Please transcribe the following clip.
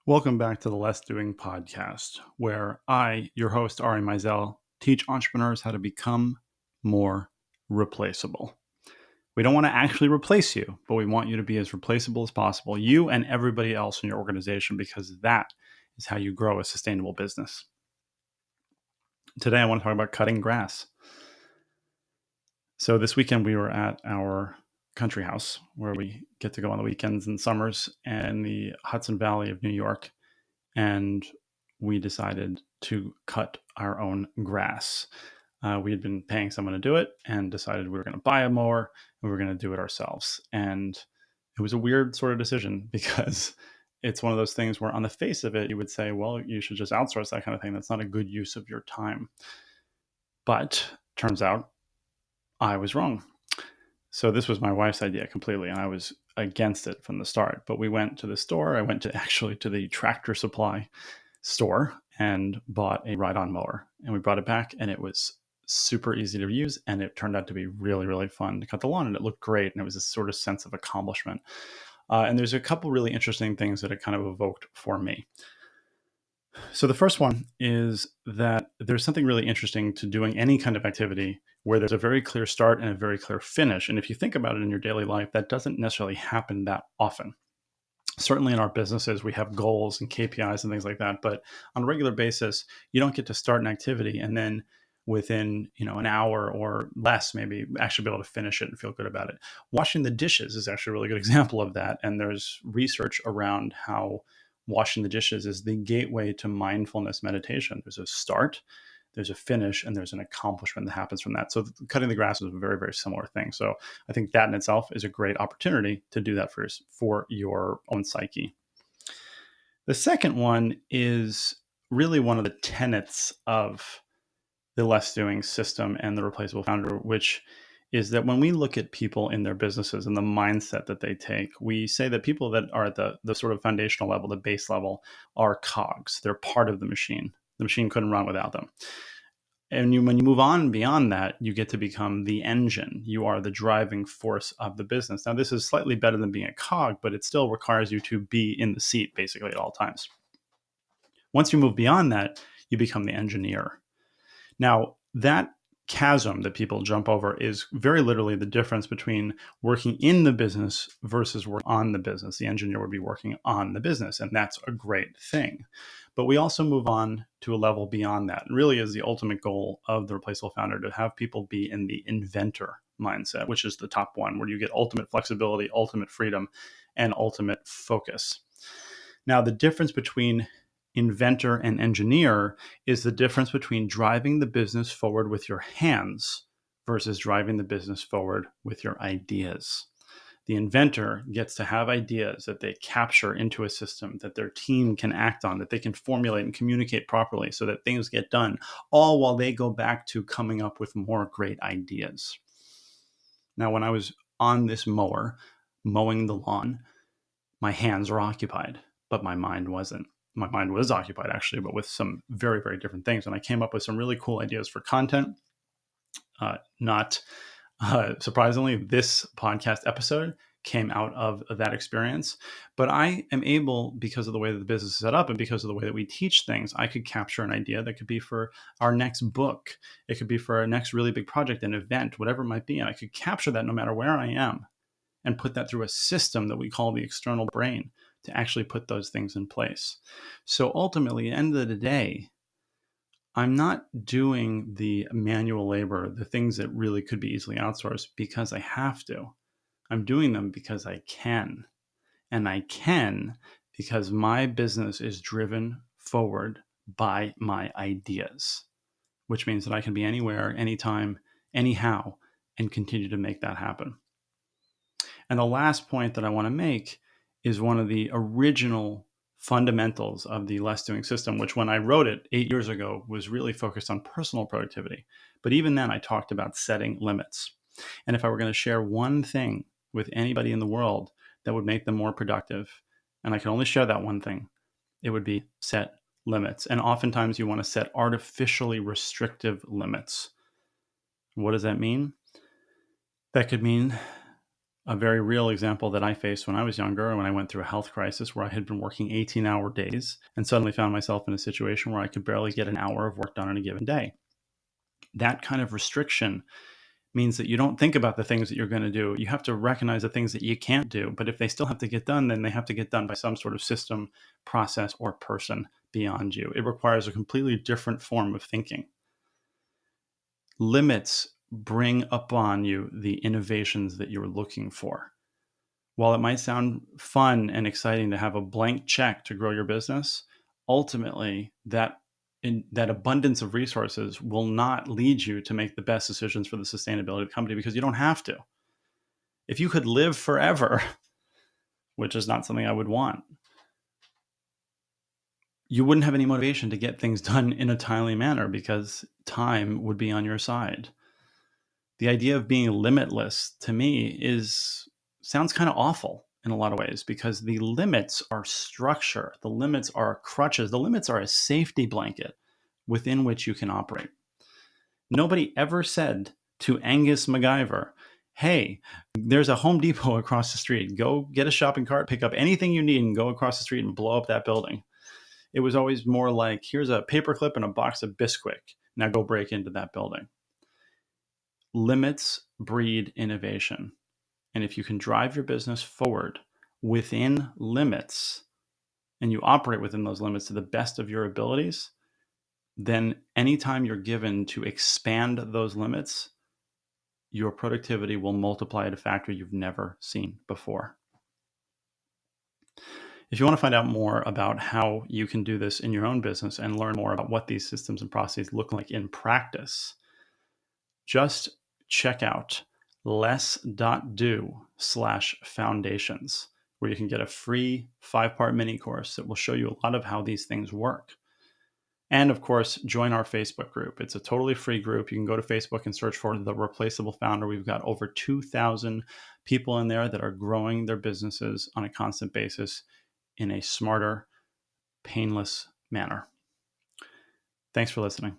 Welcome back to the Less Doing podcast, where I, your host, Ari Mizell, teach entrepreneurs how to become more replaceable. We don't want to actually replace you, but we want you to be as replaceable as possible, you and everybody else in your organization, because that is how you grow a sustainable business. Today, I want to talk about cutting grass. So this weekend, we were at our country house where we get to go on the weekends and summers in the Hudson Valley of New York. And we decided to cut our own grass. We had been paying someone to do it and decided we were going to buy a mower and we were going to do it ourselves. And it was a weird sort of decision because it's one of those things where on the face of it, you would say, well, you should just outsource that kind of thing. That's not a good use of your time. But turns out I was wrong. So this was my wife's idea completely, and I was against it from the start. But we went to the store. I went to the Tractor Supply store and bought a ride-on mower. And we brought it back, and it was super easy to use, and it turned out to be really, really fun to cut the lawn, and it looked great, and it was this sort of sense of accomplishment. And there's a couple really interesting things that it kind of evoked for me. So the first one is that there's something really interesting to doing any kind of activity where there's a very clear start and a very clear finish. And if you think about it in your daily life, that doesn't necessarily happen that often. Certainly in our businesses, we have goals and KPIs and things like that. But on a regular basis, you don't get to start an activity and then within an hour or less, maybe actually be able to finish it and feel good about it. Washing the dishes is actually a really good example of that. And there's research around how washing the dishes is the gateway to mindfulness meditation. There's a start, there's a finish, and there's an accomplishment that happens from that. So cutting the grass is a very, very similar thing. So I think that in itself is a great opportunity to do that for your own psyche. The second one is really one of the tenets of the Less Doing system and the Replaceable Founder, which is that when we look at people in their businesses and the mindset that they take, we say that people that are at the sort of foundational level, the base level, are cogs. They're part of the machine. The machine couldn't run without them. And when you move on beyond that, you get to become the engine. You are the driving force of the business. Now, this is slightly better than being a cog, but it still requires you to be in the seat basically at all times. Once you move beyond that, you become the engineer. Now, that chasm that people jump over is very literally the difference between working in the business versus working on the business. The engineer would be working on the business, and that's a great thing. But we also move on to a level beyond that. It really is the ultimate goal of the Replaceable Founder to have people be in the inventor mindset, which is the top one, where you get ultimate flexibility, ultimate freedom, and ultimate focus. Now, the difference between inventor and engineer is the difference between driving the business forward with your hands versus driving the business forward with your ideas. The inventor gets to have ideas that they capture into a system that their team can act on, that they can formulate and communicate properly so that things get done, all while they go back to coming up with more great ideas. Now, when I was on this mower, mowing the lawn, my hands were occupied, but my mind wasn't. My mind was occupied actually, but with some very, very different things. And I came up with some really cool ideas for content. Not surprisingly, this podcast episode came out of that experience. But I am able, because of the way that the business is set up and because of the way that we teach things, I could capture an idea that could be for our next book. It could be for our next really big project, an event, whatever it might be. And I could capture that no matter where I am and put that through a system that we call the external brain to actually put those things in place. So ultimately, at the end of the day, I'm not doing the manual labor, the things that really could be easily outsourced because I have to. I'm doing them because I can. And I can because my business is driven forward by my ideas, which means that I can be anywhere, anytime, anyhow, and continue to make that happen. And the last point that I want to make is one of the original fundamentals of the Less Doing system, which when I wrote it 8 years ago was really focused on personal productivity. But even then, I talked about setting limits. And if I were going to share one thing with anybody in the world that would make them more productive, and I can only share that one thing, it would be set limits. And oftentimes you want to set artificially restrictive limits. What does that mean? That could mean A very real example that I faced when I was younger, when I went through a health crisis where I had been working 18-hour days and suddenly found myself in a situation where I could barely get an hour of work done in a given day. That kind of restriction means that you don't think about the things that you're going to do. You have to recognize the things that you can't do. But if they still have to get done, then they have to get done by some sort of system, process, or person beyond you. It requires a completely different form of thinking. Limits bring upon you the innovations that you're looking for. While it might sound fun and exciting to have a blank check to grow your business, ultimately that abundance of resources will not lead you to make the best decisions for the sustainability of the company, because you don't have to. If you could live forever, which is not something I would want, you wouldn't have any motivation to get things done in a timely manner because time would be on your side. The idea of being limitless to me sounds kind of awful in a lot of ways, because the limits are structure, the limits are crutches, the limits are a safety blanket within which you can operate. Nobody ever said to Angus MacGyver, hey, there's a Home Depot across the street. Go get a shopping cart, pick up anything you need, and go across the street and blow up that building. It was always more like, here's a paperclip and a box of Bisquick. Now go break into that building. Limits breed innovation. And if you can drive your business forward within limits and you operate within those limits to the best of your abilities, then anytime you're given to expand those limits, your productivity will multiply at a factor you've never seen before. If you want to find out more about how you can do this in your own business and learn more about what these systems and processes look like in practice, just check out less.do/foundations, where you can get a free 5-part mini course that will show you a lot of how these things work. And of course, join our Facebook group. It's a totally free group. You can go to Facebook and search for The Replaceable Founder. We've got over 2,000 people in there that are growing their businesses on a constant basis in a smarter, painless manner. Thanks for listening.